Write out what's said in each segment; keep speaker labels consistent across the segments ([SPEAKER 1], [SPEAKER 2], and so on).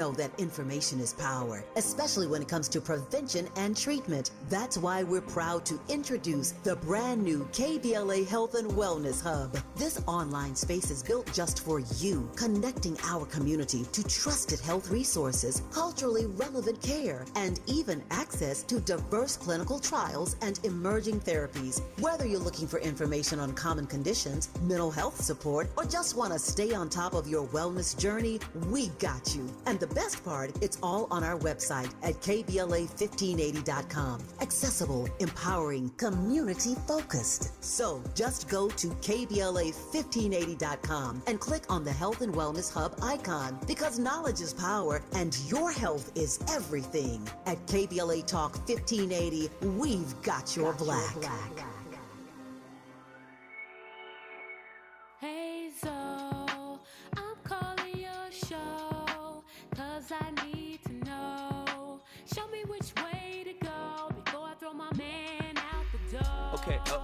[SPEAKER 1] Know that information is power, especially when it comes to prevention and treatment. That's why we're proud to introduce the brand new KBLA Health and Wellness Hub. This online space is built just for you, connecting our community to trusted health resources, culturally relevant care, and even access to diverse clinical trials and emerging therapies. Whether you're looking for information on common conditions, mental health support, or just want to stay on top of your wellness journey, we got you. And the best part, it's all on our website at KBLA1580.com. Accessible, empowering, community-focused. So just go to KBLA1580.com and click on the Health and Wellness Hub icon, because knowledge is power and your health is everything. At KBLA Talk 1580, we've got your black.
[SPEAKER 2] Hey Zoe, I'm calling your show, 'cause I need to know. Show me which way to go before I throw my man out the door.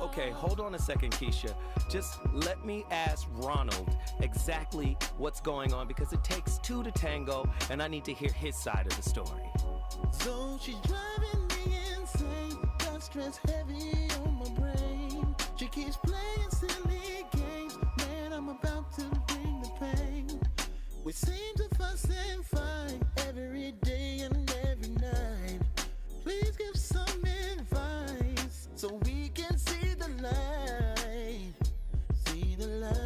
[SPEAKER 3] Okay, hold on a second, Keisha. Just let me ask Ronald exactly what's going on, because it takes two to tango, and I need to hear his side of the story.
[SPEAKER 4] So she's driving me insane, got stress heavy on my brain. She keeps playing silly games, man, I'm about to bring the pain. We seem to fuss and fight every day and every night. Please give some advice so we can see the light, see the light.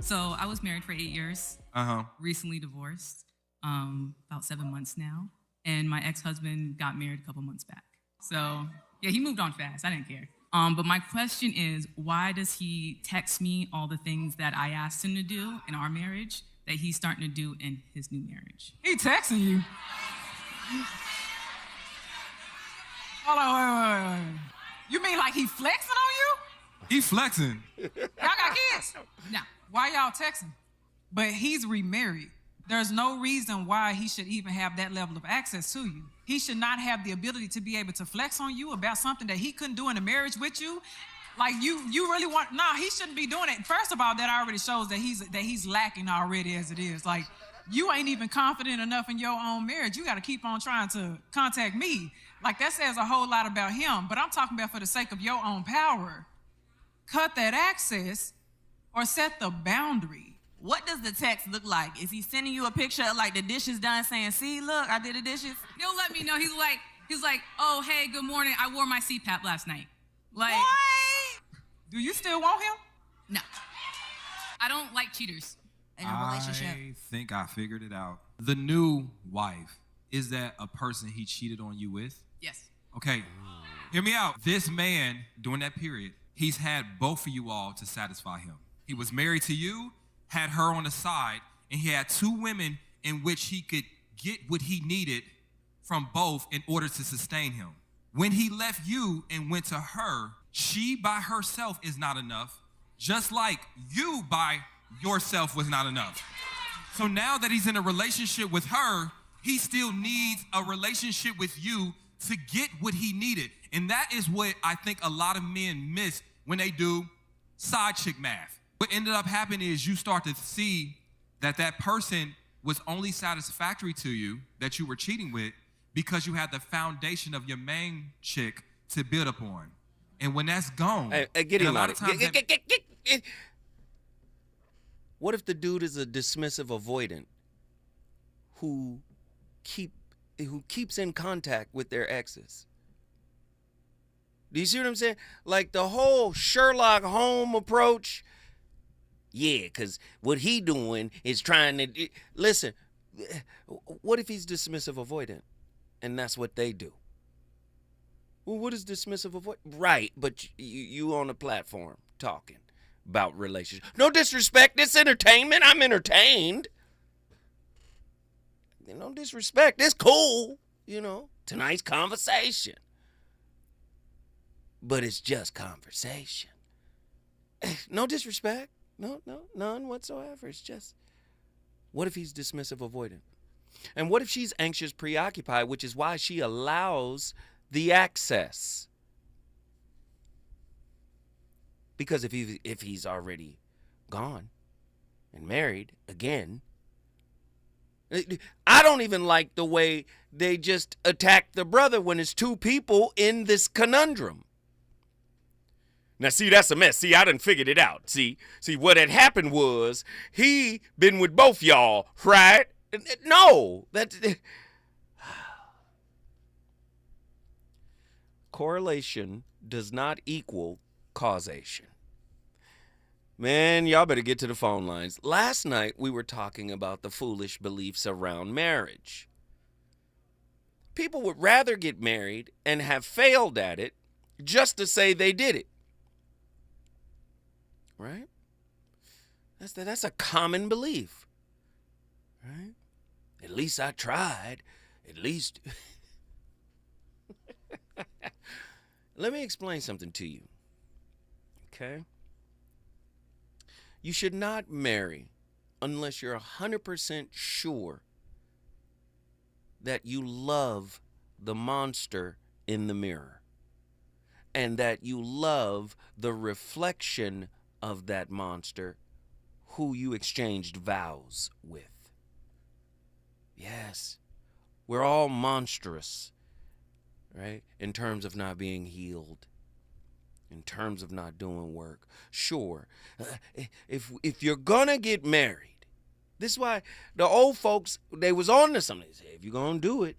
[SPEAKER 5] So I was married for 8 years. Recently divorced, about 7 months now. And my ex-husband got married a couple months back. So yeah, he moved on fast. I didn't care. But my question is, why does he text me all the things that I asked him to do in our marriage that he's starting to do in his new marriage?
[SPEAKER 6] He texting you? Hold on, wait. You mean like he flexing on you?
[SPEAKER 7] He flexing.
[SPEAKER 6] Y'all got kids?
[SPEAKER 5] No.
[SPEAKER 6] Why y'all texting? But he's remarried. There's no reason why he should even have that level of access to you. He should not have the ability to be able to flex on you about something that he couldn't do in a marriage with you. Like you really want, nah, he shouldn't be doing it. First of all, that already shows that he's lacking already as it is. Like, you ain't even confident enough in your own marriage. You gotta keep on trying to contact me. Like, that says a whole lot about him, but I'm talking about for the sake of your own power. Cut that access or set the boundary.
[SPEAKER 8] What does the text look like? Is he sending you a picture of like the dishes done saying, see, look, I did the dishes?
[SPEAKER 5] He'll let me know. He's like, oh, hey, good morning. I wore my CPAP last night. Like,
[SPEAKER 6] what? Do you still want him?
[SPEAKER 5] No. I don't like cheaters
[SPEAKER 8] in a relationship.
[SPEAKER 7] I think I figured it out. The new wife, is that a person he cheated on you with?
[SPEAKER 5] Yes.
[SPEAKER 7] Okay, hear me out. This man, during that period, he's had both of you all to satisfy him. He was married to you, had her on the side, and he had two women in which he could get what he needed from both in order to sustain him. When he left you and went to her, she by herself is not enough, just like you by yourself was not enough. So now that he's in a relationship with her, he still needs a relationship with you to get what he needed. And that is what I think a lot of men miss when they do side chick math. What ended up happening is you start to see that that person was only satisfactory to you, that you were cheating with, because you had the foundation of your main chick to build upon. And when that's gone,
[SPEAKER 3] get him out of it. What if the dude is a dismissive avoidant who keeps in contact with their exes? Do you see what I'm saying? Like the whole Sherlock Holmes approach. Yeah, because what he doing is trying to... Listen, what if he's dismissive avoidant? And that's what they do. Well, what is dismissive avoidant? Right, but you on a platform talking about relationships. No disrespect, it's entertainment. I'm entertained. No disrespect, it's cool. Tonight's conversation. But it's just conversation. No disrespect. No, none whatsoever. It's just, what if he's dismissive avoidant? And what if she's anxious, preoccupied, which is why she allows the access? Because if he's already gone and married again, I don't even like the way they just attack the brother when it's two people in this conundrum. Now, see, that's a mess. See, I done figured it out. See, what had happened was he been with both y'all, right? No, correlation does not equal causation. Man, y'all better get to the phone lines. Last night, we were talking about the foolish beliefs around marriage. People would rather get married and have failed at it just to say they did it. Right? That's a common belief. Right? At least I tried. At least. Let me explain something to you. Okay? You should not marry unless you're 100% sure that you love the monster in the mirror and that you love the reflection of that monster who you exchanged vows with. Yes, we're all monstrous, right? In terms of not being healed, in terms of not doing work. Sure, if you're gonna get married, this is why the old folks, they was on to something. They said, if you're gonna do it,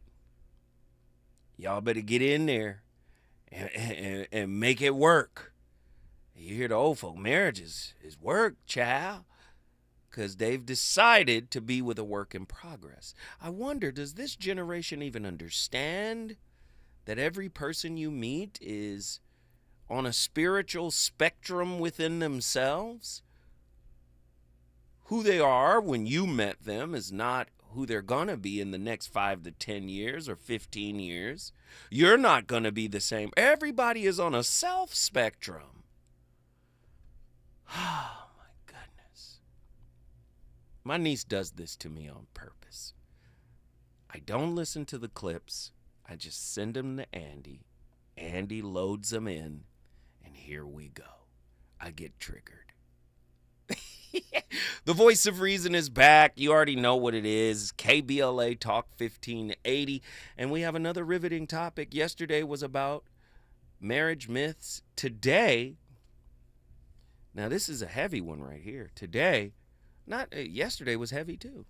[SPEAKER 3] y'all better get in there and make it work. You hear the old folk, marriage is work, child, because they've decided to be with a work in progress. I wonder, does this generation even understand that every person you meet is on a spiritual spectrum within themselves? Who they are when you met them is not who they're going to be in the next 5 to 10 years or 15 years. You're not going to be the same. Everybody is on a self spectrum. Oh, my goodness. My niece does this to me on purpose. I don't listen to the clips. I just send them to Andy. Andy loads them in, and here we go. I get triggered. The voice of reason is back. You already know what it is. KBLA Talk 1580. And we have another riveting topic. Yesterday was about marriage myths. Today, now this is a heavy one right here. Yesterday was heavy too.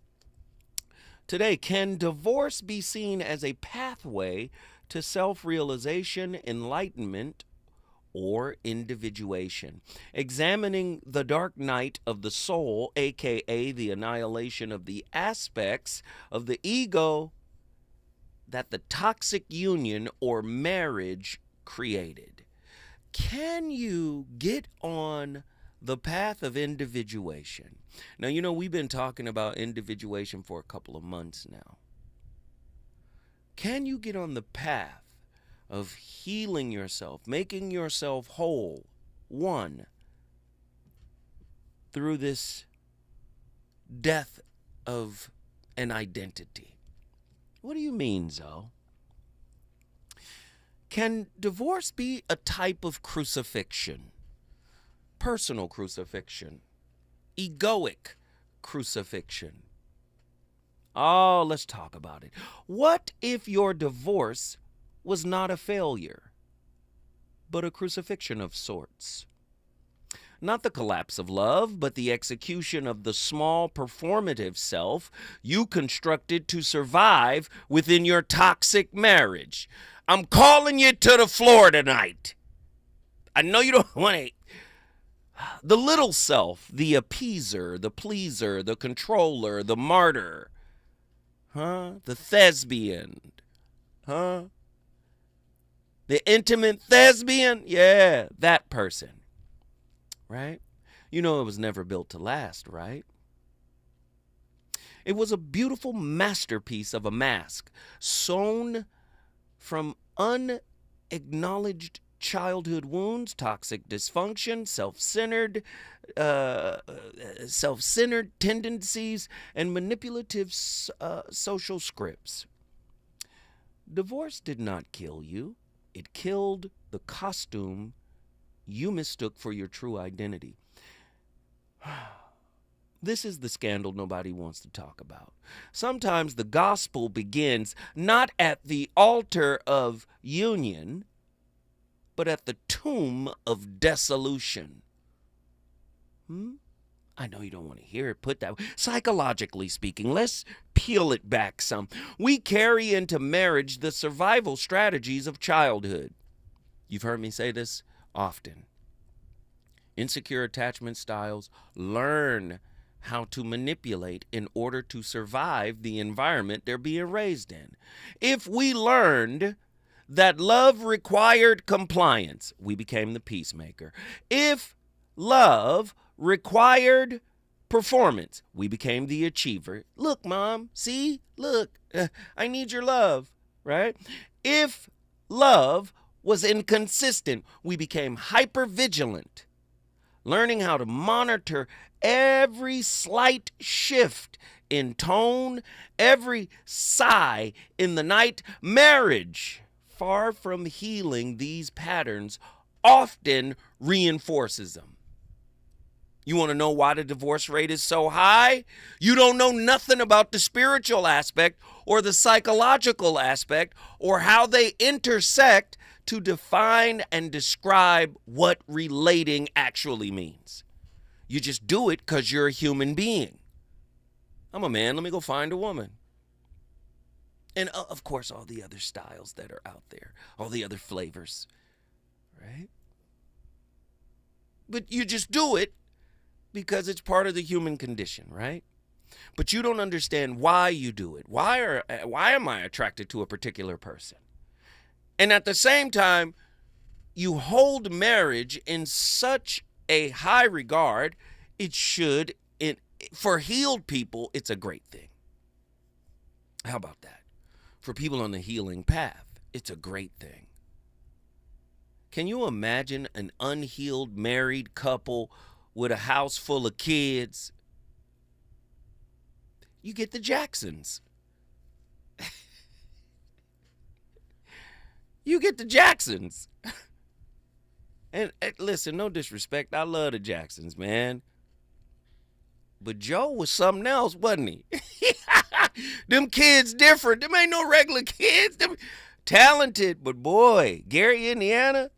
[SPEAKER 3] Today, can divorce be seen as a pathway to self-realization, enlightenment, or individuation? Examining the dark night of the soul, aka the annihilation of the aspects of the ego that the toxic union or marriage created. Can you get on the path of individuation? Now, we've been talking about individuation for a couple of months now. Can you get on the path of healing yourself, making yourself whole, one, through this death of an identity. What do you mean, Zoe? Can divorce be a type of crucifixion? Personal crucifixion? Egoic crucifixion? Oh, let's talk about it. What if your divorce was not a failure, but a crucifixion of sorts? Not the collapse of love, but the execution of the small performative self you constructed to survive within your toxic marriage. I'm calling you to the floor tonight. I know you don't want to. The little self, the appeaser, the pleaser, the controller, the martyr, the thespian, the intimate thespian, yeah, that person, right? You know it was never built to last, right? It was a beautiful masterpiece of a mask sewn from unacknowledged childhood wounds, toxic dysfunction, self-centered tendencies, and manipulative social scripts. Divorce did not kill you. It killed the costume you mistook for your true identity. This is the scandal nobody wants to talk about. Sometimes the gospel begins not at the altar of union, but at the tomb of dissolution. I know you don't want to hear it put that way. Psychologically speaking, let's peel it back some. We carry into marriage the survival strategies of childhood. You've heard me say this often. Insecure attachment styles learn how to manipulate in order to survive the environment they're being raised in. If we learned that love required compliance, we became the peacemaker. If love required performance, we became the achiever. Look, Mom, see? Look, I need your love, right? If love was inconsistent, we became hypervigilant, learning how to monitor every slight shift in tone, every sigh in the night. Marriage, far from healing these patterns, often reinforces them. You want to know why the divorce rate is so high? You don't know nothing about the spiritual aspect or the psychological aspect or how they intersect to define and describe what relating actually means. You just do it because you're a human being. I'm a man, let me go find a woman. And of course, all the other styles that are out there, all the other flavors, right? But you just do it because it's part of the human condition, right? But you don't understand why you do it. Why am I attracted to a particular person? And at the same time, you hold marriage in such a high regard, for healed people, it's a great thing. How about that? For people on the healing path, it's a great thing. Can you imagine an unhealed married couple with a house full of kids? You get the Jacksons. You get the Jacksons. And listen, no disrespect. I love the Jacksons, man. But Joe was something else, wasn't he? Them kids different. Them ain't no regular kids. Them talented, but boy, Gary, Indiana,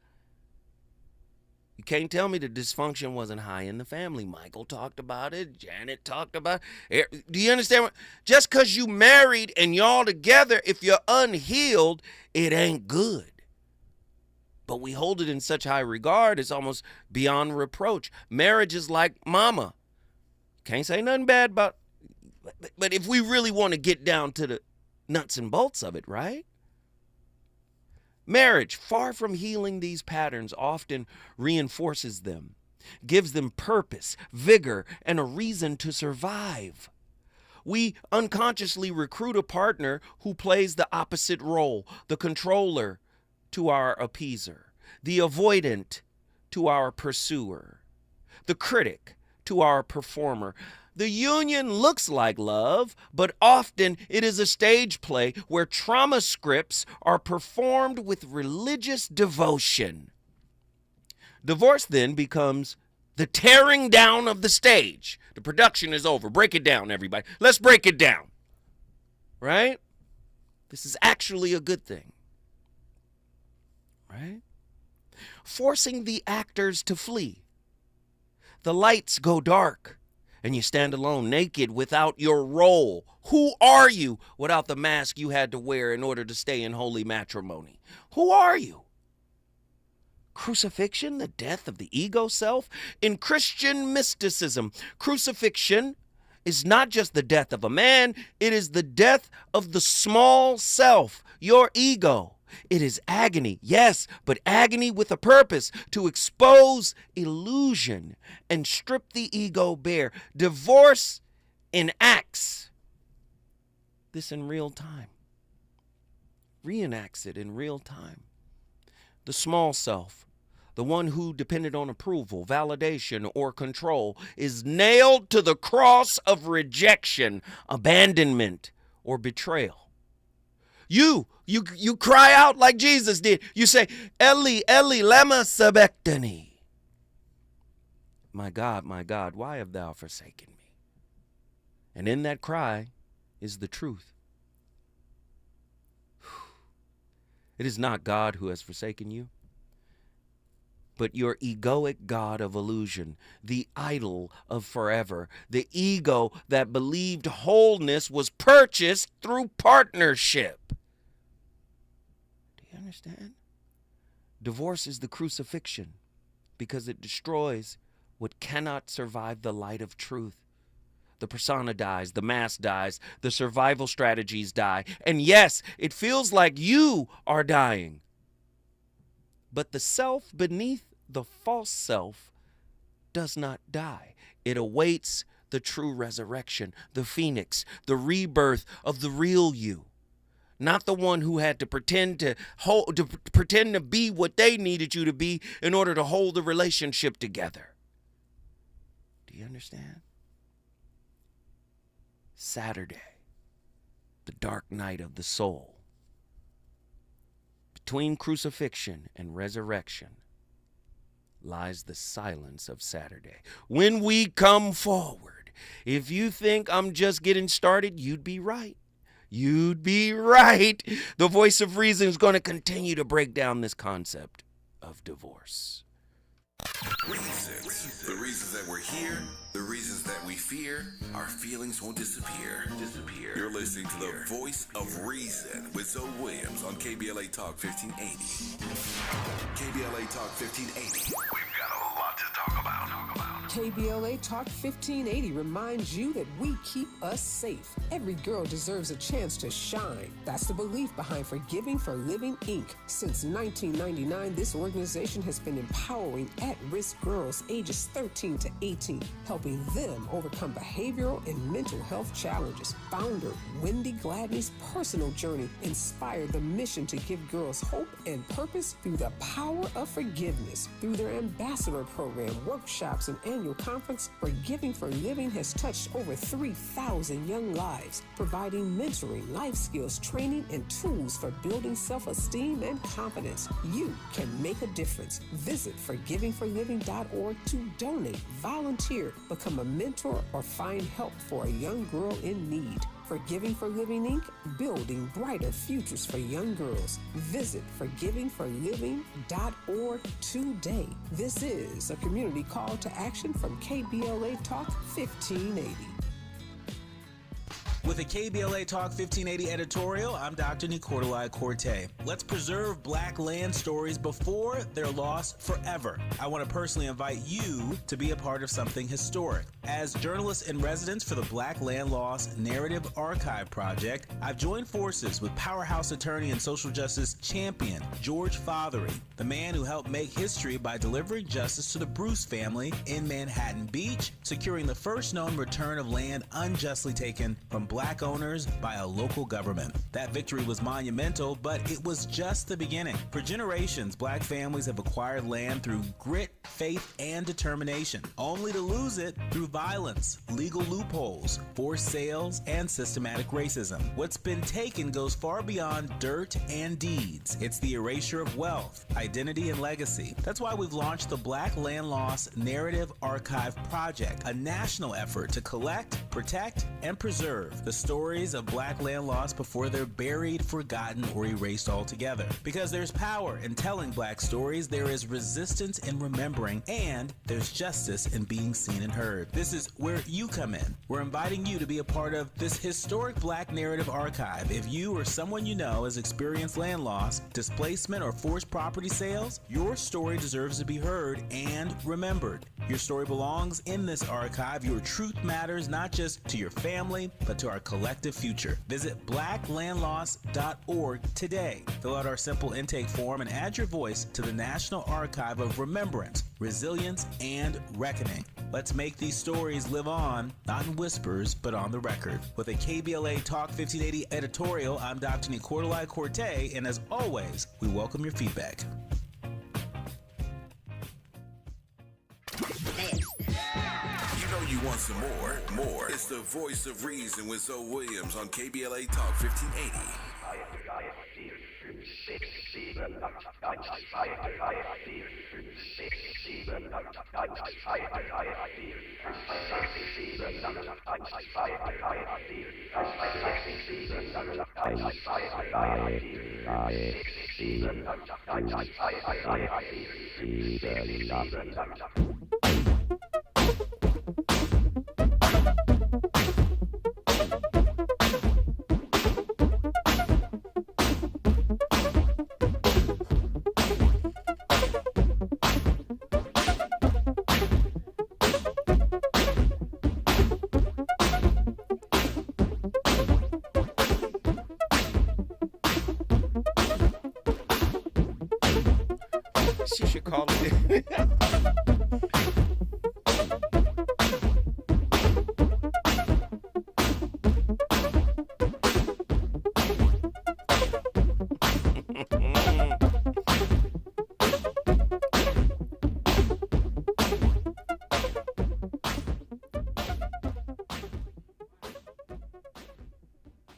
[SPEAKER 3] you can't tell me the dysfunction wasn't high in the family. Michael talked about it. Janet talked about it. Do you understand? Just because you married and y'all together, if you're unhealed, it ain't good. But we hold it in such high regard, it's almost beyond reproach. Marriage is like mama. Can't say nothing bad about, but if we really want to get down to the nuts and bolts of it, right? Marriage, far from healing these patterns, often reinforces them, gives them purpose, vigor, and a reason to survive. We unconsciously recruit a partner who plays the opposite role, the controller to our appeaser, the avoidant to our pursuer, the critic to our performer. The union looks like love, but often it is a stage play where trauma scripts are performed with religious devotion. Divorce then becomes the tearing down of the stage. The production is over. Break it down, everybody. Let's break it down. Right? This is actually a good thing. Right? Forcing the actors to flee. The lights go dark, and you stand alone, naked, without your role. Who are you without the mask you had to wear in order to stay in holy matrimony? Who are you? Crucifixion, the death of the ego self? In Christian mysticism, crucifixion is not just the death of a man, it is the death of the small self, your ego. It is agony, yes, but agony with a purpose, to expose illusion and strip the ego bare. Divorce enacts this in real time, reenacts it in real time. The small self, the one who depended on approval, validation, or control, is nailed to the cross of rejection, abandonment, or betrayal. You cry out like Jesus did. You say, Eli, Eli, lama sabachthani. My God, why have thou forsaken me? And in that cry is the truth. It is not God who has forsaken you, but your egoic God of illusion, the idol of forever, the ego that believed wholeness was purchased through partnership. Do you understand? Divorce is the crucifixion because it destroys what cannot survive the light of truth. The persona dies, the mask dies, the survival strategies die. And yes, it feels like you are dying. But the self beneath the false self does not die. It awaits the true resurrection, the phoenix, the rebirth of the real you. Not the one who had to pretend to be what they needed you to be in order to hold the relationship together. Do you understand? Saturday, the dark night of the soul. Between crucifixion and resurrection lies the silence of Saturday. When we come forward, if you think I'm just getting started, you'd be right. You'd be right. The voice of reason is going to continue to break down this concept of divorce.
[SPEAKER 9] Reasons. The reasons that we're here, the reasons that we fear, our feelings won't disappear. You're listening to the voice of reason with Zoe Williams on KBLA Talk 1580. KBLA Talk 1580. We've got a lot to talk about.
[SPEAKER 10] KBLA Talk 1580 reminds you that we keep us safe. Every girl deserves a chance to shine. That's the belief behind Forgiving for Living, Inc. Since 1999, this organization has been empowering at-risk girls ages 13 to 18, helping them overcome behavioral and mental health challenges. Founder Wendy Gladney's personal journey inspired the mission to give girls hope and purpose through the power of forgiveness. Through their ambassador program, workshops, and annual conference, Forgiving for Living has touched over 3,000 young lives, providing mentoring, life skills, training, and tools for building self-esteem and confidence. You can make a difference. Visit forgivingforliving.org to donate, volunteer, become a mentor, or find help for a young girl in need. Forgiving for Living, Inc., building brighter futures for young girls. Visit forgivingforliving.org today. This is a community call to action from KBLA Talk 1580.
[SPEAKER 11] With a KBLA Talk 1580 editorial, I'm Dr. Nicolai Corte. Let's preserve Black land stories before they're lost forever. I want to personally invite you to be a part of something historic. As journalist in residence for the Black Land Lost Narrative Archive Project, I've joined forces with powerhouse attorney and social justice champion George Fothery, the man who helped make history by delivering justice to the Bruce family in Manhattan Beach, securing the first known return of land unjustly taken from black owners by a local government. That victory was monumental, but it was just the beginning. For generations, black families have acquired land through grit, faith, and determination, only to lose it through violence, legal loopholes, forced sales, and systematic racism. What's been taken goes far beyond dirt and deeds. It's the erasure of wealth, identity, and legacy. That's why we've launched the Black Land Loss Narrative Archive Project, a national effort to collect, protect, and preserve the stories of black land loss before they're buried, forgotten, or erased altogether. Because there's power in telling black stories, there is resistance in remembering, and there's justice in being seen and heard. This is where you come in. We're inviting you to be a part of this historic black narrative archive. If you or someone you know has experienced land loss, displacement, or forced property sales, your story deserves to be heard and remembered. Your story belongs in this archive. Your truth matters not just to your family, but to our collective future. Visit blacklandloss.org today. Fill out our simple intake form and add your voice to the National Archive of Remembrance, Resilience, and Reckoning. Let's make these stories live on, not in whispers, but on the record. With a KBLA Talk 1580 editorial, I'm Dr. Nicordelai Corte, and as always, we welcome your feedback.
[SPEAKER 9] You know you want some more. It's the voice of reason with Zoe Williams on KBLA Talk 1580.
[SPEAKER 3] She should call it.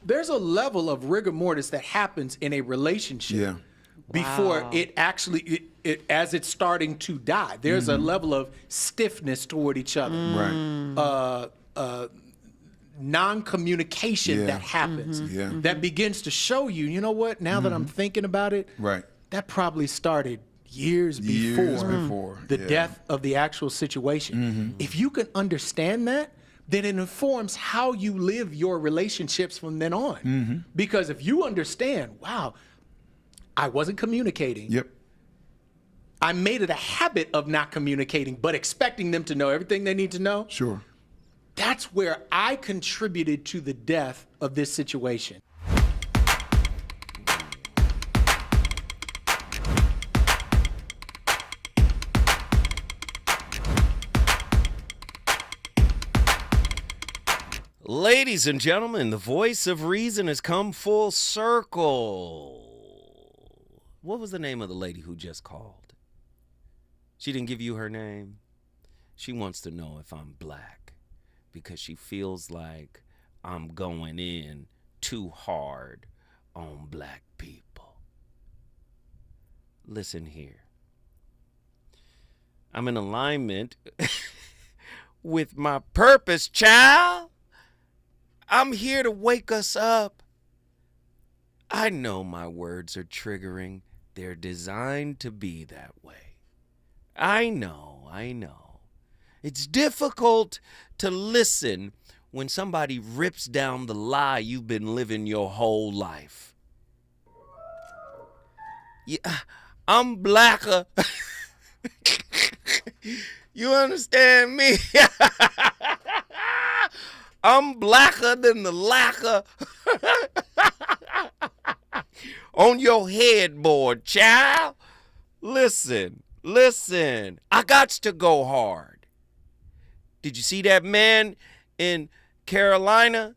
[SPEAKER 12] There's a level of rigor mortis that happens in a relationship before it actually, as it's starting to die. There's a level of stiffness toward each other. Non-communication that happens that begins to show you, you know what, now that I'm thinking about it, that probably started years before the death of the actual situation. If you can understand that, then it informs how you live your relationships from then on. Because if you understand, wow, I wasn't communicating. I made it a habit of not communicating, but expecting them to know everything they need to know. That's where I contributed to the death of this situation.
[SPEAKER 3] Ladies and gentlemen, the voice of reason has come full circle. What was the name of the lady who just called? She didn't give you her name. She wants to know if I'm black because she feels like I'm going in too hard on black people. Listen here. I'm in alignment with my purpose, child. I'm here to wake us up. I know my words are triggering. They're designed to be that way. I know. It's difficult to listen when somebody rips down the lie you've been living your whole life. Yeah, I'm blacker. You understand me? I'm blacker than the lacquer on your headboard, child. Listen. I got to go hard. Did you see that man in Carolina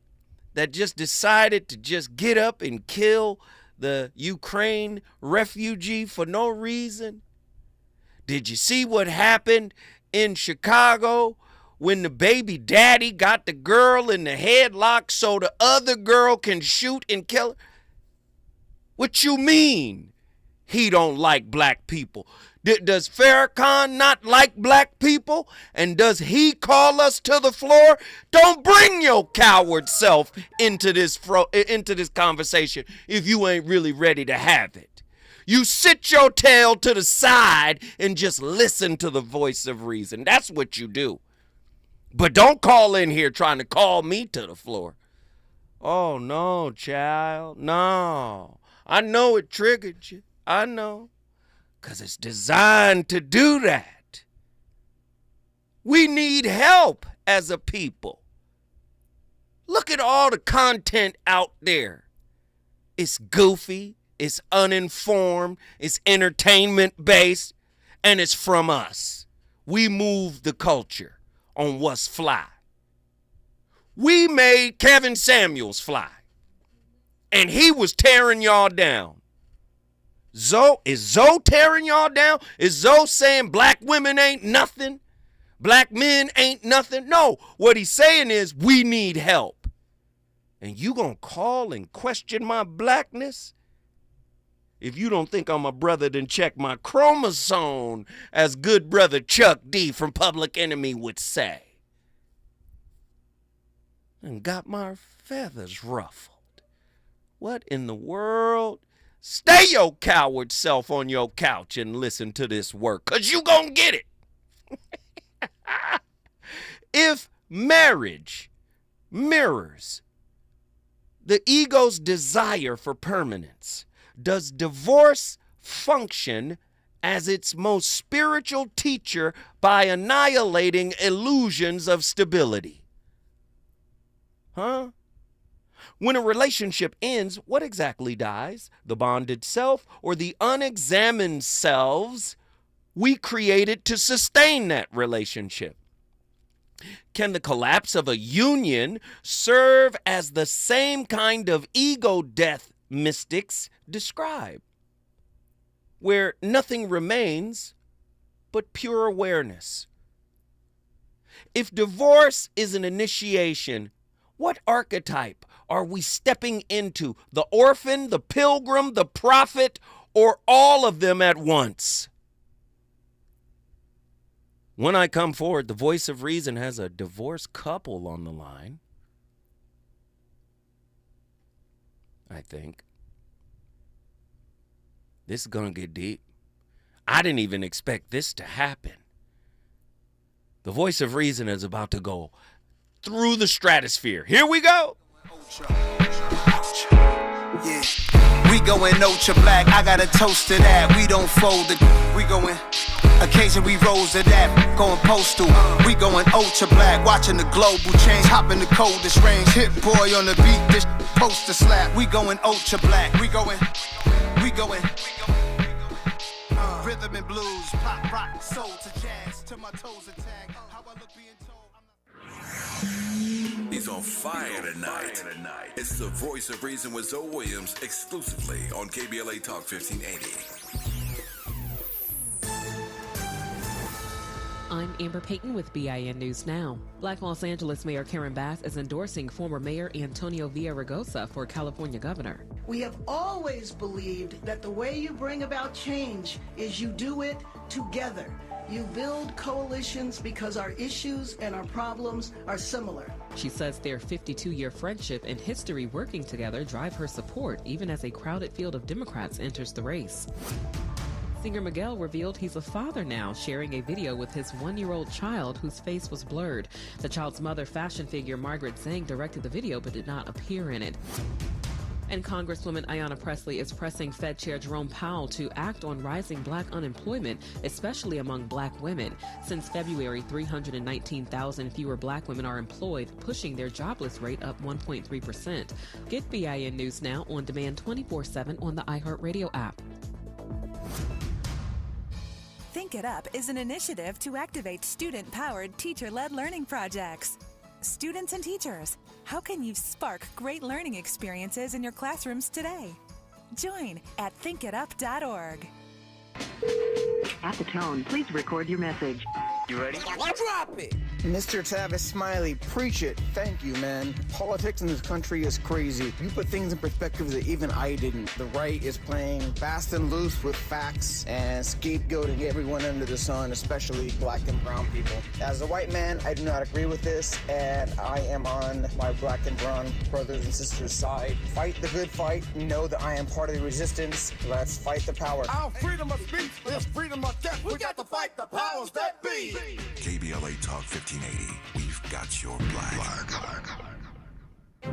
[SPEAKER 3] that just decided to just get up and kill the Ukraine refugee for no reason? Did you see what happened in Chicago when the baby daddy got the girl in the headlock so the other girl can shoot and kill her? What you mean he don't like black people? Does Farrakhan not like black people? And does he call us to the floor? Don't bring your coward self into this conversation if you ain't really ready to have it. You sit your tail to the side and just listen to the voice of reason. That's what you do. But don't call in here trying to call me to the floor. Oh, no, child. No. I know it triggered you. I know. Because it's designed to do that. We need help as a people. Look at all the content out there. It's goofy, it's uninformed, it's entertainment-based, and it's from us. We move the culture on what's fly. We made Kevin Samuels fly, and he was tearing y'all down. Is Zoe tearing y'all down? Is Zoe saying black women ain't nothing? Black men ain't nothing? No, what he's saying is we need help. And you gonna call and question my blackness? If you don't think I'm a brother, then check my chromosome, as good brother Chuck D from Public Enemy would say. And got my feathers ruffled. What in the world? Stay your coward self on your couch and listen to this work, because you gonna get it. If marriage mirrors the ego's desire for permanence, does divorce function as its most spiritual teacher by annihilating illusions of stability? Huh? When a relationship ends, what exactly dies? The bonded self or the unexamined selves we created to sustain that relationship? Can the collapse of a union serve as the same kind of ego death mystics describe, where nothing remains but pure awareness? If divorce is an initiation, what archetype are we stepping into? The orphan, the pilgrim, the prophet, or all of them at once? When I come forward, the voice of reason has a divorced couple on the line, I think. This is going to get deep. I didn't even expect this to happen. The voice of reason is about to go through the stratosphere. Here we go.
[SPEAKER 13] Yeah. We going ultra black, I got a toast to that. We don't fold it, we going occasion we rose to that, going postal. We going ultra black, watching the global change, hopping the coldest range. Hit boy on the beat, this poster slap. We going ultra black, we going rhythm and blues, pop, rock, soul to jazz, to my toes attack. How I look being told
[SPEAKER 9] He's on fire tonight. It's the voice of reason with Zoe Williams, exclusively on KBLA Talk 1580.
[SPEAKER 14] I'm Amber Payton with BIN News Now. Black Los Angeles Mayor Karen Bass is endorsing former Mayor Antonio Villaraigosa for California governor.
[SPEAKER 15] We have always believed that the way you bring about change is you do it together. You build coalitions because our issues and our problems are similar.
[SPEAKER 14] She says their 52-year friendship and history working together drive her support, even as a crowded field of Democrats enters the race. Singer Miguel revealed he's a father now, sharing a video with his 1-year-old child whose face was blurred. The child's mother, fashion figure Margaret Zhang, directed the video but did not appear in it. And Congresswoman Ayanna Pressley is pressing Fed Chair Jerome Powell to act on rising black unemployment, especially among black women. Since February, 319,000 fewer black women are employed, pushing their jobless rate up 1.3%. Get BIN News Now on demand 24/7 on the iHeartRadio app.
[SPEAKER 16] Think It Up is an initiative to activate student-powered, teacher-led learning projects. Students and teachers, how can you spark great learning experiences in your classrooms today? Join at thinkitup.org.
[SPEAKER 17] At the tone, please record your message.
[SPEAKER 18] You ready?
[SPEAKER 17] Drop it!
[SPEAKER 18] Mr. Tavis Smiley, preach it. Thank you, man. Politics in this country is crazy. You put things in perspective that even I didn't. The right is playing fast and loose with facts and scapegoating everyone under the sun, especially black and brown people. As a white man, I do not agree with this, and I am on my black and brown brothers and sisters' side. Fight the good fight. Know that I am part of the resistance. Let's fight the power.
[SPEAKER 19] Our freedom of speech is freedom of death. We got to fight the powers that be.
[SPEAKER 9] KBLA Talk 1580. We've got your black.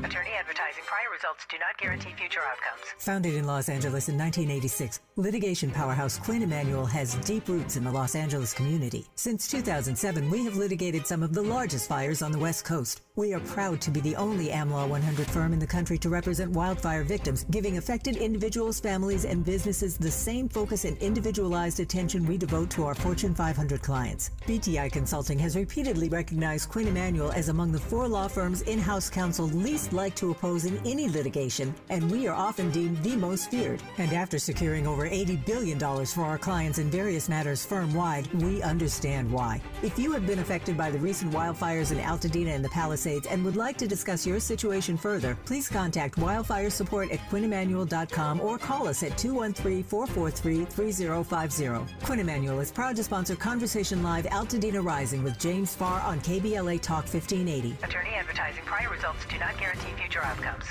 [SPEAKER 20] Attorney advertising. Prior results do not guarantee future outcomes.
[SPEAKER 21] Founded in Los Angeles in 1986, litigation powerhouse Quinn Emanuel has deep roots in the Los Angeles community. Since 2007, we have litigated some of the largest fires on the West Coast. We are proud to be the only AmLaw 100 firm in the country to represent wildfire victims, giving affected individuals, families, and businesses the same focus and individualized attention we devote to our Fortune 500 clients. BTI Consulting has repeatedly recognized Quinn Emanuel as among the 4 law firms in-house counsel least like to oppose in any litigation, and we are often deemed the most feared. And after securing over $80 billion for our clients in various matters firm-wide, we understand why. If you have been affected by the recent wildfires in Altadena and the Palisades and would like to discuss your situation further, please contact wildfire support at QuinnEmanuel.com or call us at 213-443-3050. Quinn Emanuel is proud to sponsor Conversation Live Altadena Rising with James Farr on KBLA Talk 1580.
[SPEAKER 20] Attorney advertising. Prior results do not guarantee future outcomes.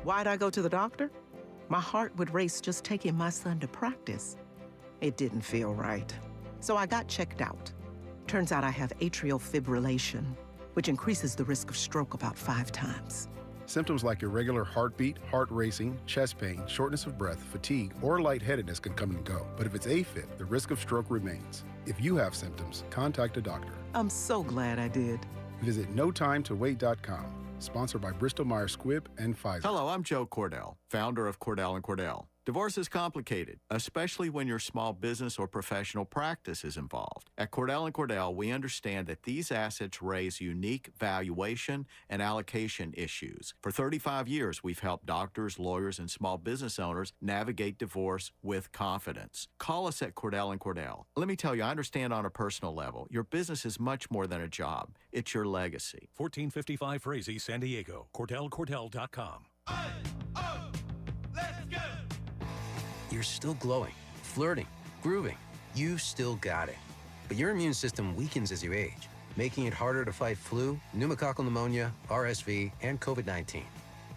[SPEAKER 22] Why'd I go to the doctor? My heart would race just taking my son to practice. It didn't feel right. So I got checked out. Turns out I have atrial fibrillation, which increases the risk of stroke about 5 times.
[SPEAKER 23] Symptoms like irregular heartbeat, heart racing, chest pain, shortness of breath, fatigue, or lightheadedness can come and go. But if it's AFib, the risk of stroke remains. If you have symptoms, contact a doctor.
[SPEAKER 22] I'm so glad I did.
[SPEAKER 23] Visit NoTimeToWait.com. Sponsored by Bristol-Myers Squibb and Pfizer.
[SPEAKER 24] Hello, I'm Joe Cordell, founder of Cordell & Cordell. Divorce is complicated, especially when your small business or professional practice is involved. At Cordell & Cordell, we understand that these assets raise unique valuation and allocation issues. For 35 years, we've helped doctors, lawyers, and small business owners navigate divorce with confidence. Call us at Cordell & Cordell. Let me tell you, I understand on a personal level, your business is much more than a job. It's your legacy.
[SPEAKER 25] 1455 Frazee, San Diego. CordellCordell.com.
[SPEAKER 26] You're still glowing, flirting, grooving. You still got it. But your immune system weakens as you age, making it harder to fight flu, pneumococcal pneumonia, RSV, and COVID-19.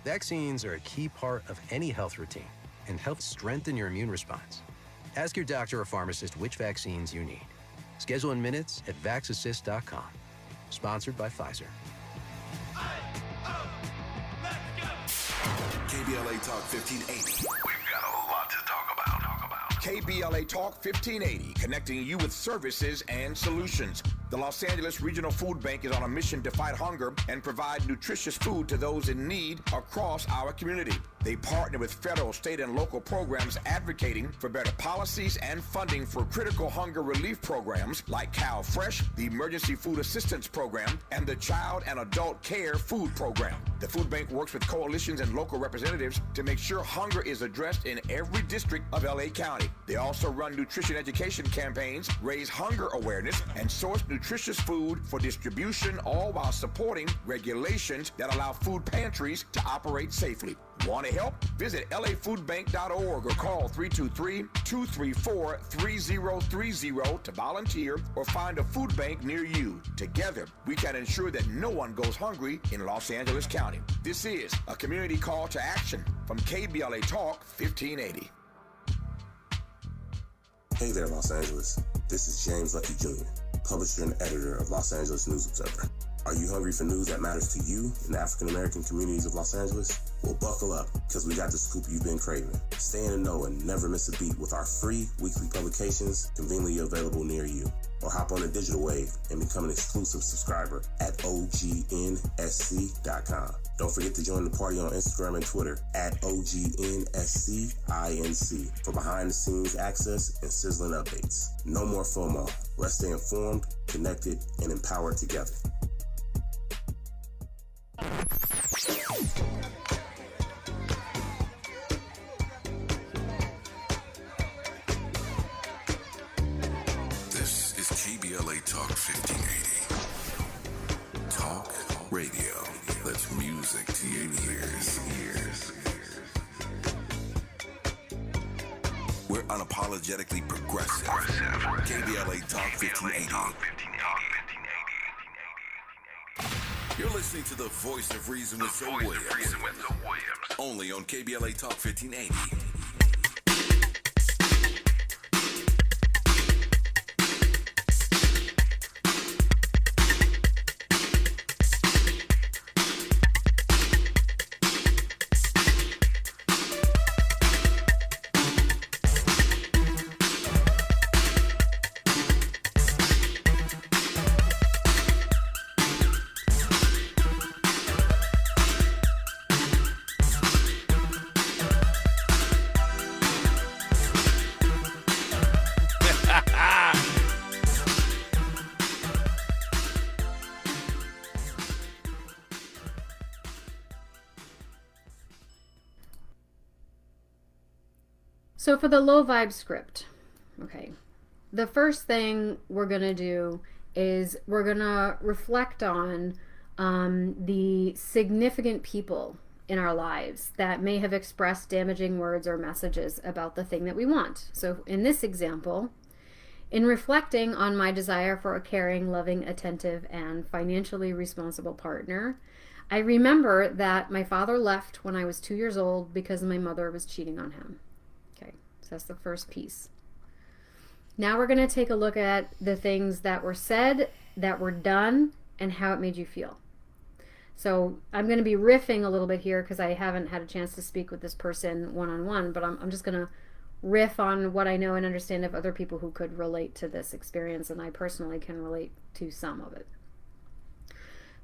[SPEAKER 26] Vaccines are a key part of any health routine and help strengthen your immune response. Ask your doctor or pharmacist which vaccines you need. Schedule in minutes at VaxAssist.com. Sponsored by Pfizer.
[SPEAKER 9] KBLA Talk 1580. We've got a lot to talk about. KBLA Talk 1580, connecting you with services and solutions. The Los Angeles Regional Food Bank is on a mission to fight hunger and provide nutritious food to those in need across our community. They partner with federal, state, and local programs advocating for better policies and funding for critical hunger relief programs like Cal Fresh, the Emergency Food Assistance Program, and the Child and Adult Care Food Program. The food bank works with coalitions and local representatives to make sure hunger is addressed in every district of LA County. They also run nutrition education campaigns, raise hunger awareness, and source nutritious food for distribution, all while supporting regulations that allow food pantries to operate safely. Want to help? Visit lafoodbank.org or call 323-234-3030 to volunteer or find a food bank near you. Together, we can ensure that no one goes hungry in Los Angeles County. This is a community call to action from KBLA Talk 1580.
[SPEAKER 27] Hey there, Los Angeles. This is James Lucky Jr., publisher and editor of Los Angeles News Observer. Are you hungry for news that matters to you in the African-American communities of Los Angeles? Well, buckle up, because we got the scoop you've been craving. Stay in the know and never miss a beat with our free weekly publications conveniently available near you. Or hop on the digital wave and become an exclusive subscriber at OGNSC.com. Don't forget to join the party on Instagram and Twitter at OGNSCINC for behind-the-scenes access and sizzling updates. No more FOMO. Let's stay informed, connected, and empowered together.
[SPEAKER 9] This is KBLA Talk 1580. Talk radio. That's music to your ears. We're unapologetically progressive. KBLA Talk 1580. You're listening to the voice of reason with Zoe Williams. Only on KBLA Talk 1580.
[SPEAKER 1] So for the low vibe script, okay, the first thing we're going to do is we're going to reflect on the significant people in our lives that may have expressed damaging words or messages about the thing that we want. So in this example, in reflecting on my desire for a caring, loving, attentive, and financially responsible partner, I remember that my father left when I was 2 years old because my mother was cheating on him. So that's the first piece. Now we're going to take a look at the things that were said, that were done, and how it made you feel. So I'm going to be riffing a little bit here because I haven't had a chance to speak with this person one-on-one, but I'm just going to riff on what I know and understand of other people who could relate to this experience, and I personally can relate to some of it.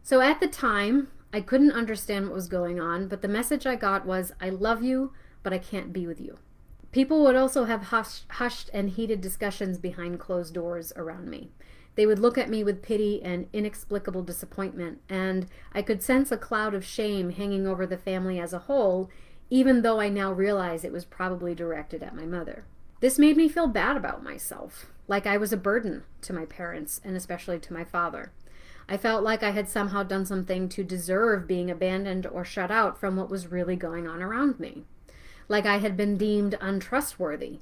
[SPEAKER 1] So at the time, I couldn't understand what was going on, but the message I got was, I love you, but I can't be with you. People would also have hushed and heated discussions behind closed doors around me. They would look at me with pity and inexplicable disappointment, and I could sense a cloud of shame hanging over the family as a whole, even though I now realize it was probably directed at my mother. This made me feel bad about myself, like I was a burden to my parents, and especially to my father. I felt like I had somehow done something to deserve being abandoned or shut out from what was really going on around me. Like I had been deemed untrustworthy.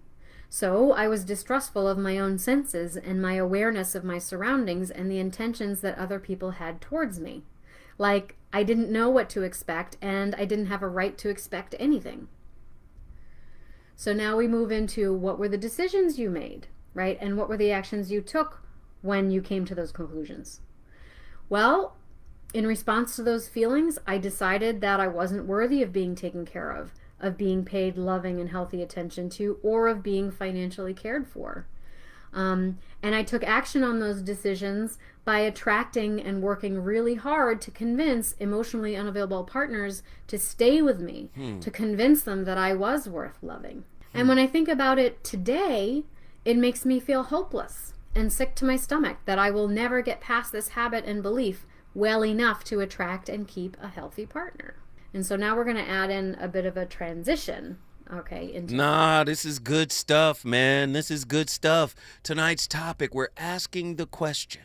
[SPEAKER 1] So I was distrustful of my own senses and my awareness of my surroundings and the intentions that other people had towards me. Like I didn't know what to expect and I didn't have a right to expect anything. So now we move into what were the decisions you made, right? And what were the actions you took when you came to those conclusions? Well, in response to those feelings, I decided that I wasn't worthy of being taken care of being paid loving and healthy attention to, or of being financially cared for. And I took action on those decisions by attracting and working really hard to convince emotionally unavailable partners to stay with me, to convince them that I was worth loving. And when I think about it today, it makes me feel hopeless and sick to my stomach that I will never get past this habit and belief well enough to attract and keep a healthy partner. And so now we're going to add in a bit of a transition, okay?
[SPEAKER 3] This is good stuff, man. This is good stuff. Tonight's topic, we're asking the question,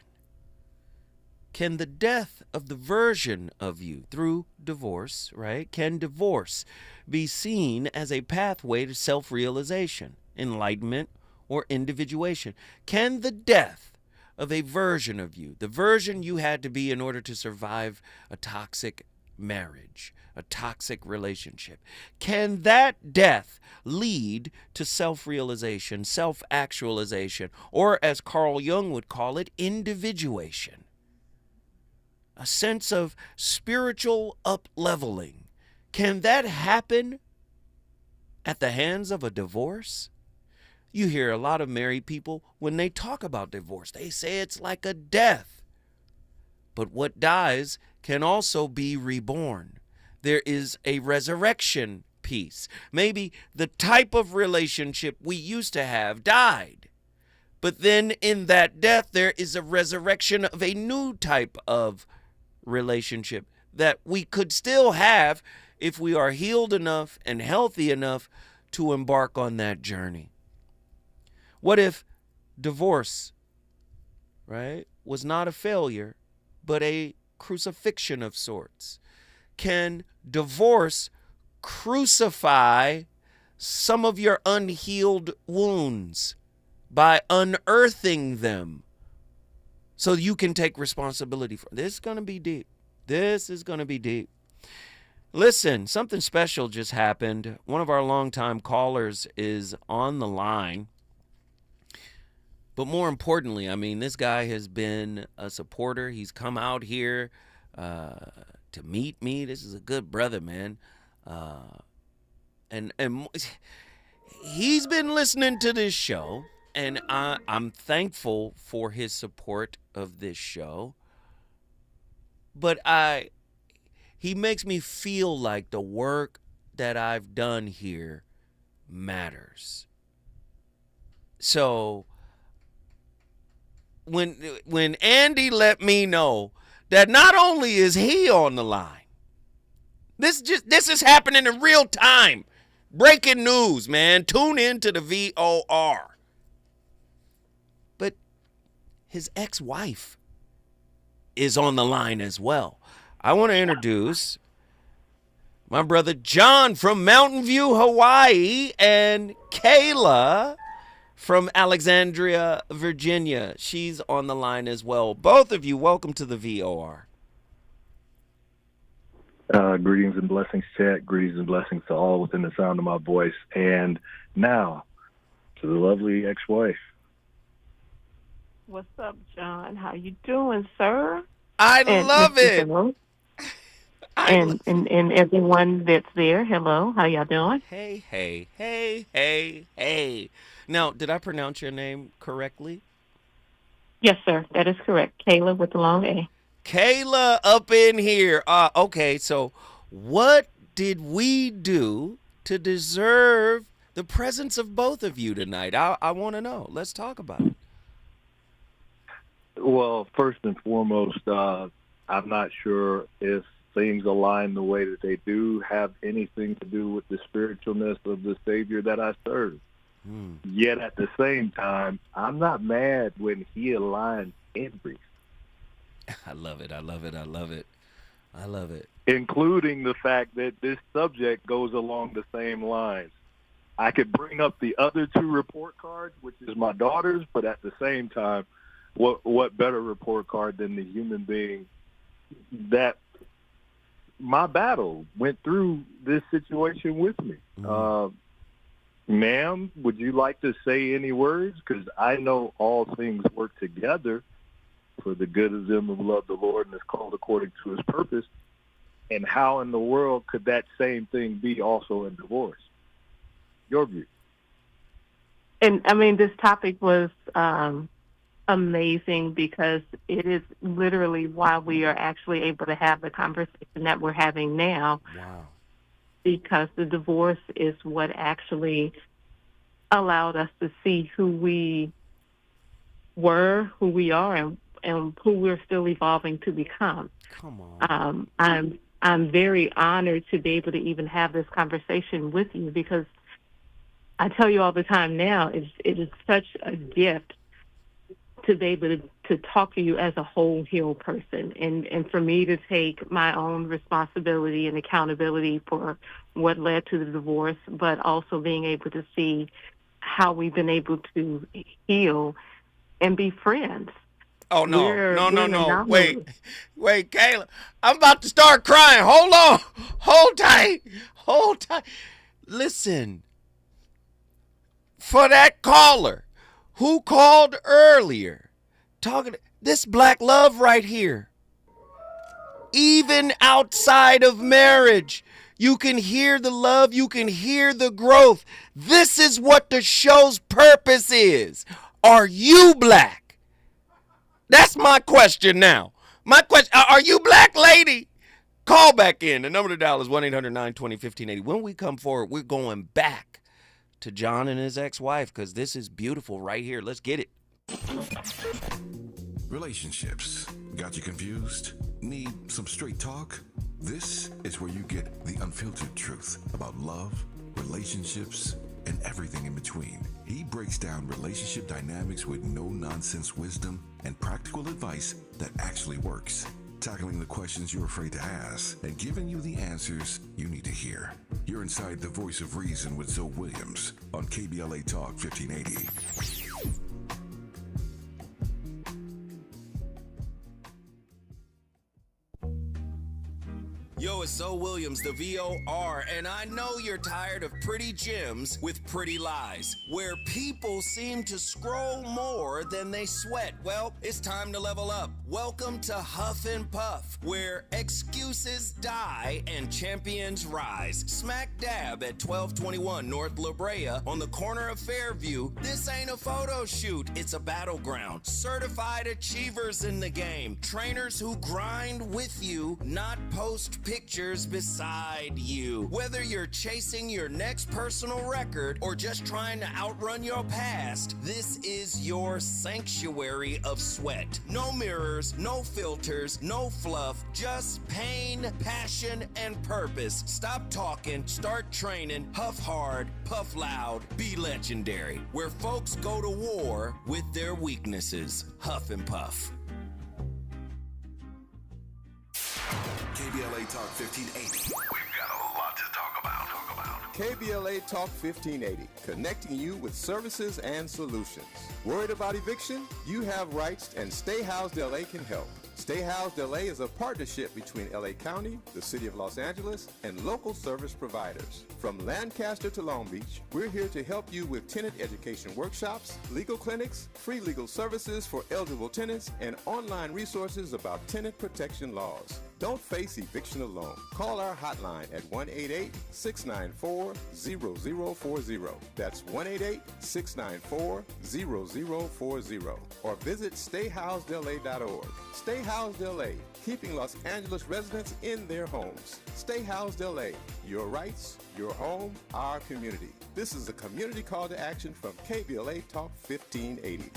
[SPEAKER 3] can the death of the version of you through divorce, right? Can divorce be seen as a pathway to self-realization, enlightenment, or individuation? Can the death of a version of you, the version you had to be in order to survive a toxic marriage, a toxic relationship, can that death lead to self-realization, self-actualization, or as Carl Jung would call it, individuation? A sense of spiritual up-leveling. Can that happen at the hands of a divorce? You hear a lot of married people, when they talk about divorce, they say it's like a death. But what dies can also be reborn. There is a resurrection piece. Maybe the type of relationship we used to have died. But then in that death, there is a resurrection of a new type of relationship that we could still have if we are healed enough and healthy enough to embark on that journey? What if divorce, right, was not a failure, but a crucifixion of sorts? Can divorce crucify some of your unhealed wounds by unearthing them so you can take responsibility for it? This is going to be deep. This is going to be deep. Listen, something special just happened. One of our longtime callers is on the line. But more importantly, I mean, this guy has been a supporter. He's come out here to meet me. This is a good brother, man. And he's been listening to this show, and I'm thankful for his support of this show. But he makes me feel like the work that I've done here matters. So when Andy let me know that not only is he on the line, this is happening in real time. Breaking news, man. Tune in to the VOR. But his ex-wife is on the line as well. I want to introduce my brother John from Mountain View, Hawaii, and Kayla from Alexandria, Virginia. She's on the line as well. Both of you, welcome to the VOR.
[SPEAKER 2] Greetings and blessings, chat. Greetings and blessings to all within the sound of my voice. And now to the lovely ex-wife.
[SPEAKER 4] What's up, John? How you doing, sir?
[SPEAKER 3] I love it.
[SPEAKER 4] And everyone that's there, hello. How y'all doing?
[SPEAKER 3] Hey. Now, did I pronounce your name correctly?
[SPEAKER 4] Yes, sir. That is correct. Kayla with the long A.
[SPEAKER 3] Kayla up in here. Okay, so what did we do to deserve the presence of both of you tonight? I want to know. Let's talk about it.
[SPEAKER 2] Well, first and foremost, I'm not sure if things align the way that they do have anything to do with the spiritualness of the Savior that I serve. Yet at the same time, I'm not mad when he aligns everything.
[SPEAKER 3] I love it.
[SPEAKER 2] Including the fact that this subject goes along the same lines. I could bring up the other two report cards, which is my daughter's, but at the same time, what better report card than the human being that my battle went through this situation with me. Ma'am, would you like to say any words? Because I know all things work together for the good of them who love the Lord and is called according to his purpose. And how in the world could that same thing be also in divorce? Your view.
[SPEAKER 4] And, I mean, this topic was amazing because it is literally why we are actually able to have the conversation that we're having now.
[SPEAKER 3] Wow.
[SPEAKER 4] Because the divorce is what actually allowed us to see who we were, who we are, and who we're still evolving to become.
[SPEAKER 3] Come on.
[SPEAKER 4] I'm very honored to be able to even have this conversation with you because I tell you all the time now, it is such a gift to be able to talk to you as a whole healed person and for me to take my own responsibility and accountability for what led to the divorce, but also being able to see how we've been able to heal and be friends.
[SPEAKER 3] Oh, no. Wait, Kayla. I'm about to start crying. Hold on. Hold tight. Listen. For that caller who called earlier, talking this black love right here. Even outside of marriage, you can hear the love, you can hear the growth. This is what the show's purpose is. Are you black? That's my question now. My question, are you black, lady? Call back in. The number to dial is 1-800-920-1580. When we come forward, we're going back to John and his ex-wife because this is beautiful right here. Let's get it.
[SPEAKER 9] Relationships got you confused? Need some straight talk? This is where you get the unfiltered truth about love, relationships, and everything in between. He breaks down relationship dynamics with no-nonsense wisdom and practical advice that actually works. Tackling the questions you're afraid to ask and giving you the answers you need to hear. You're inside the Voice of Reason with Zoe Williams on KBLA Talk 1580.
[SPEAKER 3] Yo, it's Zoe Williams, the VOR, and I know you're tired of pretty gems with pretty lies, where people seem to scroll more than they sweat. Well, it's time to level up. Welcome to Huff and Puff, where excuses die and champions rise. Smack dab at 1221 North La Brea on the corner of Fairview. This ain't a photo shoot, it's a battleground. Certified achievers in the game. Trainers who grind with you, not post pictures beside you. Whether you're chasing your next personal record or just trying to outrun your past, this is your sanctuary of sweat. No mirrors, no filters, no fluff, just pain, passion, and purpose. Stop talking, start training, huff hard, puff loud, be legendary. Where folks go to war with their weaknesses. Huff and Puff.
[SPEAKER 9] KBLA Talk 1580. We've got a lot to talk about.
[SPEAKER 5] KBLA Talk 1580, connecting you with services and solutions. Worried about eviction? You have rights, and Stay Housed LA can help. Stay Housed LA is a partnership between LA County, the City of Los Angeles, and local service providers. From Lancaster to Long Beach, we're here to help you with tenant education workshops, legal clinics, free legal services for eligible tenants, and online resources about tenant protection laws. Don't face eviction alone. Call our hotline at 1-888-694-0040. That's 1-888-694-0040. Or visit stayhousedla.org. Stay Housed LA, keeping Los Angeles residents in their homes. Stay Housed LA, your rights, your home, our community. This is a community call to action from KBLA Talk 1580.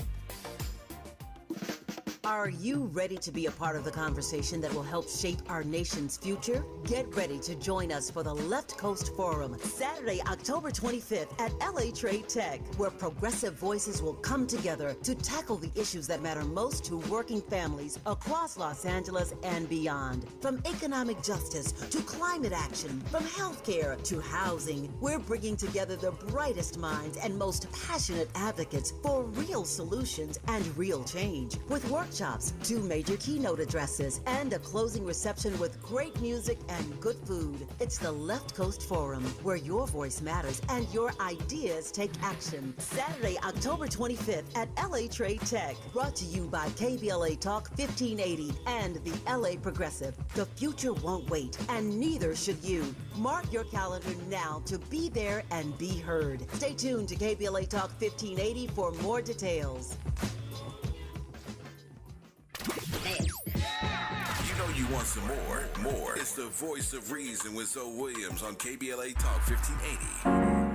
[SPEAKER 6] Are you ready to be a part of the conversation that will help shape our nation's future? Get ready to join us for the Left Coast Forum, Saturday, October 25th at LA Trade Tech, where progressive voices will come together to tackle the issues that matter most to working families across Los Angeles and beyond. From economic justice to climate action, from healthcare to housing, we're bringing together the brightest minds and most passionate advocates for real solutions and real change. With workshops, 2 major keynote addresses, and a closing reception with great music and good food. It's the Left Coast Forum, where your voice matters and your ideas take action. Saturday, October 25th at LA Trade Tech. Brought to you by KBLA Talk 1580 and the LA Progressive. The future won't wait, and neither should you. Mark your calendar now to be there and be heard. Stay tuned to KBLA Talk 1580 for more details.
[SPEAKER 9] You know you want some more. It's the Voice of Reason with Zoe Williams on KBLA Talk 1580.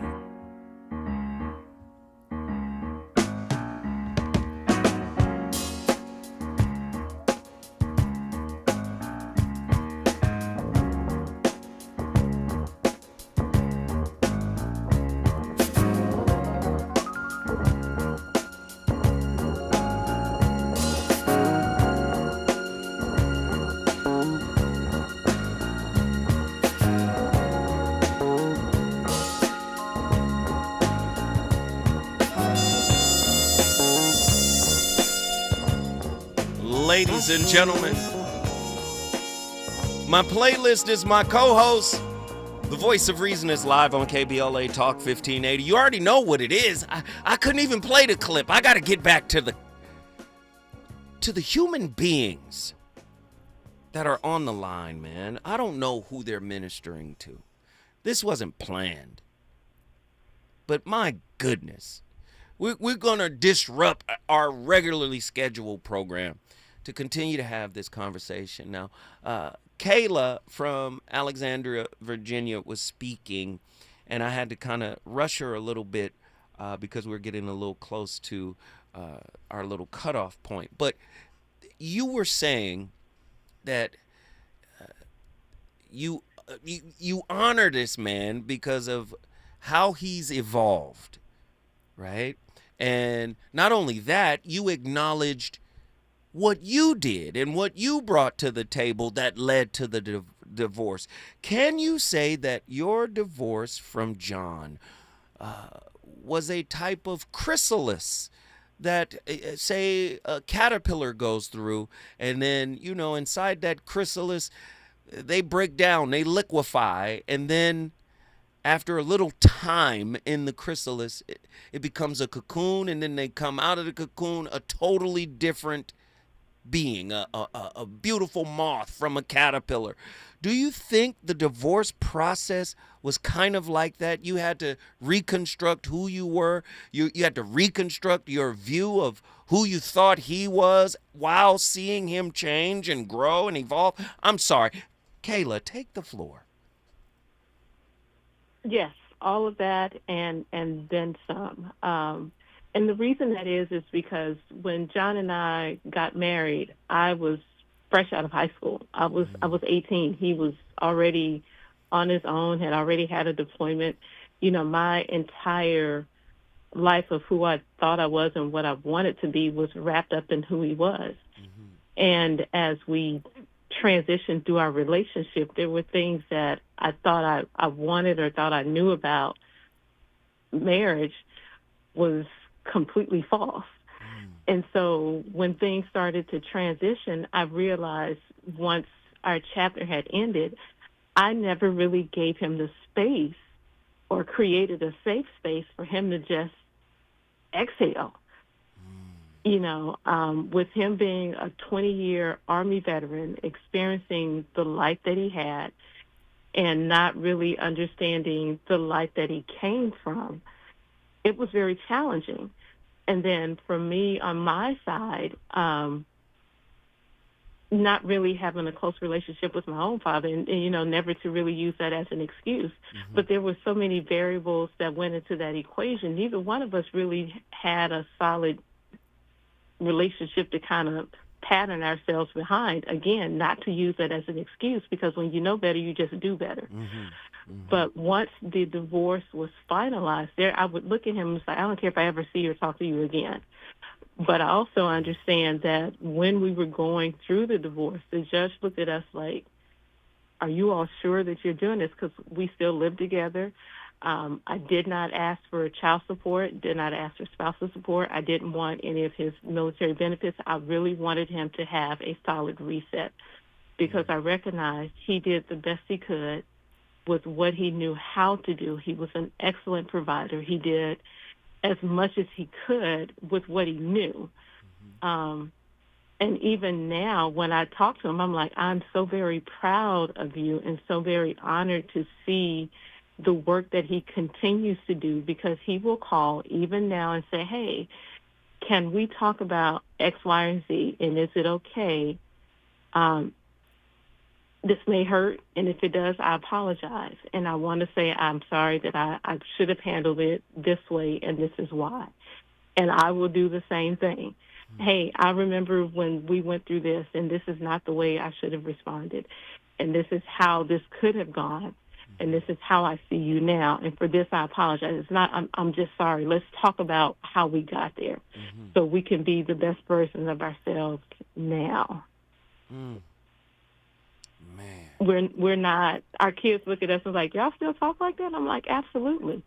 [SPEAKER 3] Ladies and gentlemen, my playlist is my co-host. The Voice of Reason is live on KBLA Talk 1580. You already know what it is. I couldn't even play the clip. I got to get back to the human beings that are on the line, man. I don't know who they're ministering to. This wasn't planned. But my goodness, we're going to disrupt our regularly scheduled program to continue to have this conversation. Now, Kayla from Alexandria, Virginia was speaking, and I had to kind of rush her a little bit because we're getting a little close to our little cutoff point. But you were saying that you honor this man because of how he's evolved, right? And not only that, you acknowledged what you did and what you brought to the table that led to the divorce. Can you say that your divorce from John was a type of chrysalis that, say, a caterpillar goes through, and then, inside that chrysalis, they break down, they liquefy, and then after a little time in the chrysalis, it becomes a cocoon, and then they come out of the cocoon a totally different being, a beautiful moth from a caterpillar. Do you think the divorce process was kind of like that? You had to reconstruct who you were. You had to reconstruct your view of who you thought he was while seeing him change and grow and evolve. I'm sorry. Kayla, take the floor.
[SPEAKER 4] Yes, all of that and then some. And the reason that is because when John and I got married, I was fresh out of high school. I was 18. He was already on his own, had already had a deployment. My entire life of who I thought I was and what I wanted to be was wrapped up in who he was. Mm-hmm. And as we transitioned through our relationship, there were things that I thought I wanted or thought I knew about marriage was completely false. And so when things started to transition, I realized once our chapter had ended, I never really gave him the space or created a safe space for him to just exhale. With him being a 20-year Army veteran, experiencing the life that he had and not really understanding the life that he came from, it was very challenging. And then for me on my side, not really having a close relationship with my own father and never to really use that as an excuse. Mm-hmm. But there were so many variables that went into that equation. Neither one of us really had a solid relationship to kind of pattern ourselves behind. Again, not to use that as an excuse, because when you know better, you just do better. Mm-hmm. Mm-hmm. But once the divorce was finalized, I would look at him and say, I don't care if I ever see or talk to you again. But I also understand that when we were going through the divorce, the judge looked at us like, are you all sure that you're doing this? Because we still live together. I did not ask for child support, did not ask for spousal support. I didn't want any of his military benefits. I really wanted him to have a solid reset because I recognized he did the best he could with what he knew how to do. He was an excellent provider. He did as much as he could with what he knew. And even now, when I talk to him, I'm like, I'm so very proud of you and so very honored to see the work that he continues to do, because he will call even now and say, hey, can we talk about X, Y, and Z? And is it okay? This may hurt, and if it does, I apologize. And I want to say I'm sorry that I should have handled it this way, and this is why. And I will do the same thing. Mm-hmm. Hey, I remember when we went through this, and this is not the way I should have responded. And this is how this could have gone. And this is how I see you now. And for this, I apologize. It's not, I'm just sorry. Let's talk about how we got there so we can be the best version of ourselves now. Man. We're not, our kids look at us and like, y'all still talk like that? I'm like, absolutely.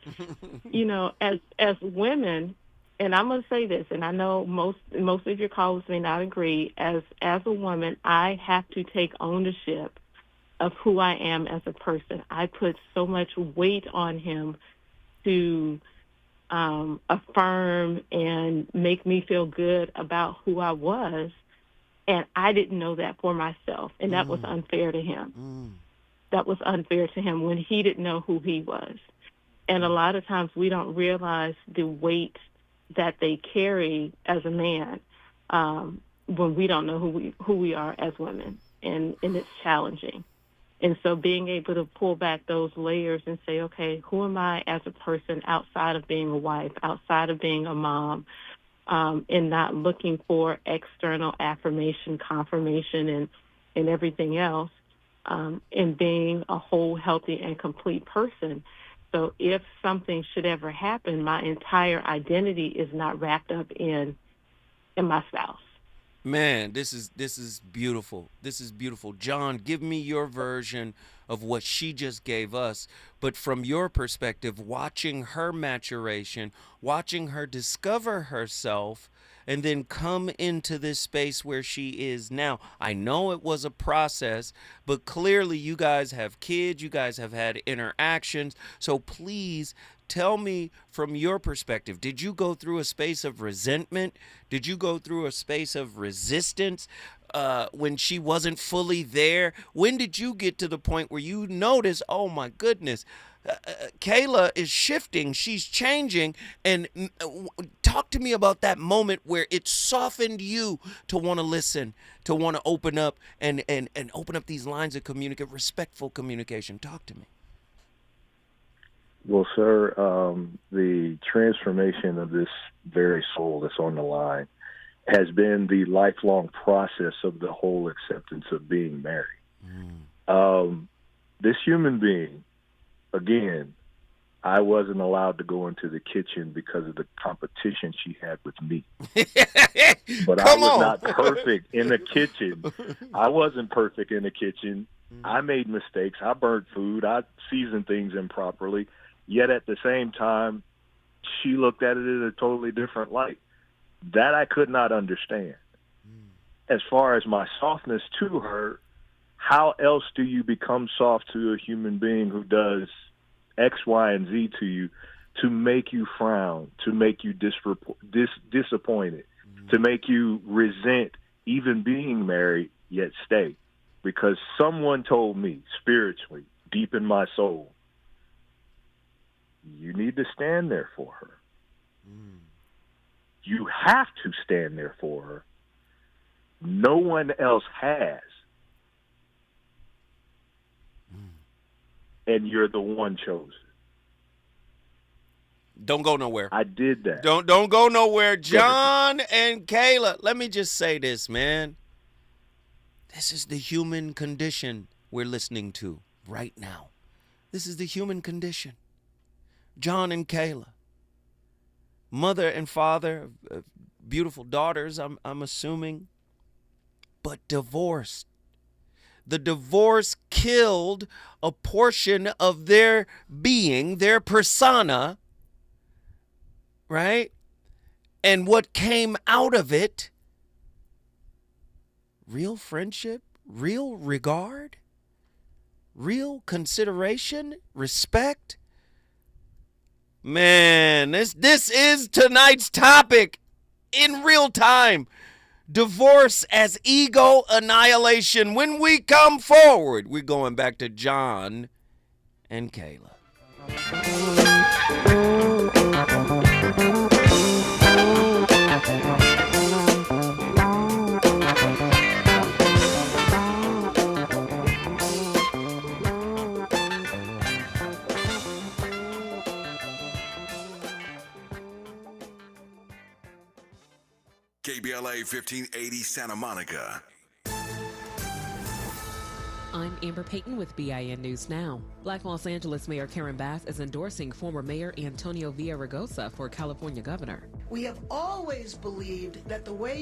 [SPEAKER 4] As women, and I'm going to say this, and I know most of your callers may not agree, as a woman, I have to take ownership of who I am as a person. I put so much weight on him to affirm and make me feel good about who I was, and I didn't know that for myself, and that was unfair to him. That was unfair to him when he didn't know who he was. And a lot of times we don't realize the weight that they carry as a man when we don't know who we are as women, and it's challenging. And so being able to pull back those layers and say, okay, who am I as a person outside of being a wife, outside of being a mom, and not looking for external affirmation, confirmation, and everything else. in being a whole, healthy, and complete person. So if something should ever happen, my entire identity is not wrapped up in my spouse.
[SPEAKER 3] Man, this is beautiful. This is beautiful. John, give me your version of what she just gave us, but from your perspective, watching her maturation, watching her discover herself, and then come into this space where she is now. I know it was a process, but clearly you guys have kids, you guys have had interactions, so please tell me from your perspective, did you go through a space of resentment? Did you go through a space of resistance when she wasn't fully there? When did you get to the point where you notice, oh my goodness, Kayla is shifting, she's changing, and talk to me about that moment where it softened you to want to listen, to want to open up and open up these lines of communicate, respectful communication. Talk to me.
[SPEAKER 2] Well, sir, the transformation of this very soul that's on the line has been the lifelong process of the whole acceptance of being married. This human being, again, I wasn't allowed to go into the kitchen because of the competition she had with me. But I was not perfect in the kitchen. I wasn't perfect in the kitchen. I made mistakes. I burnt food. I seasoned things improperly. Yet at the same time, she looked at it in a totally different light. That I could not understand. As far as my softness to her, how else do you become soft to a human being who does X, Y, and Z to you to make you frown, to make you disappointed, to make you resent even being married, yet stay? Because someone told me spiritually, deep in my soul, you need to stand there for her. You have to stand there for her. No one else has. And you're the one chosen.
[SPEAKER 3] Don't go nowhere.
[SPEAKER 2] I did that.
[SPEAKER 3] Don't go nowhere. John and Kayla, let me just say this, man. This is the human condition we're listening to right now. This is the human condition. John and Kayla, mother and father, beautiful daughters, I'm assuming, but divorced. The divorce killed a portion of their being, their persona, right? And what came out of it, real friendship, real regard, real consideration, respect. Man, this is tonight's topic in real time. Divorce as ego annihilation. When we come forward, we're going back to John and Kayla.
[SPEAKER 9] KBLA 1580 Santa Monica.
[SPEAKER 14] I'm Amber Payton with BIN News Now. Black Los Angeles Mayor Karen Bass is endorsing former Mayor Antonio Villaraigosa for California governor.
[SPEAKER 7] We have always believed that the way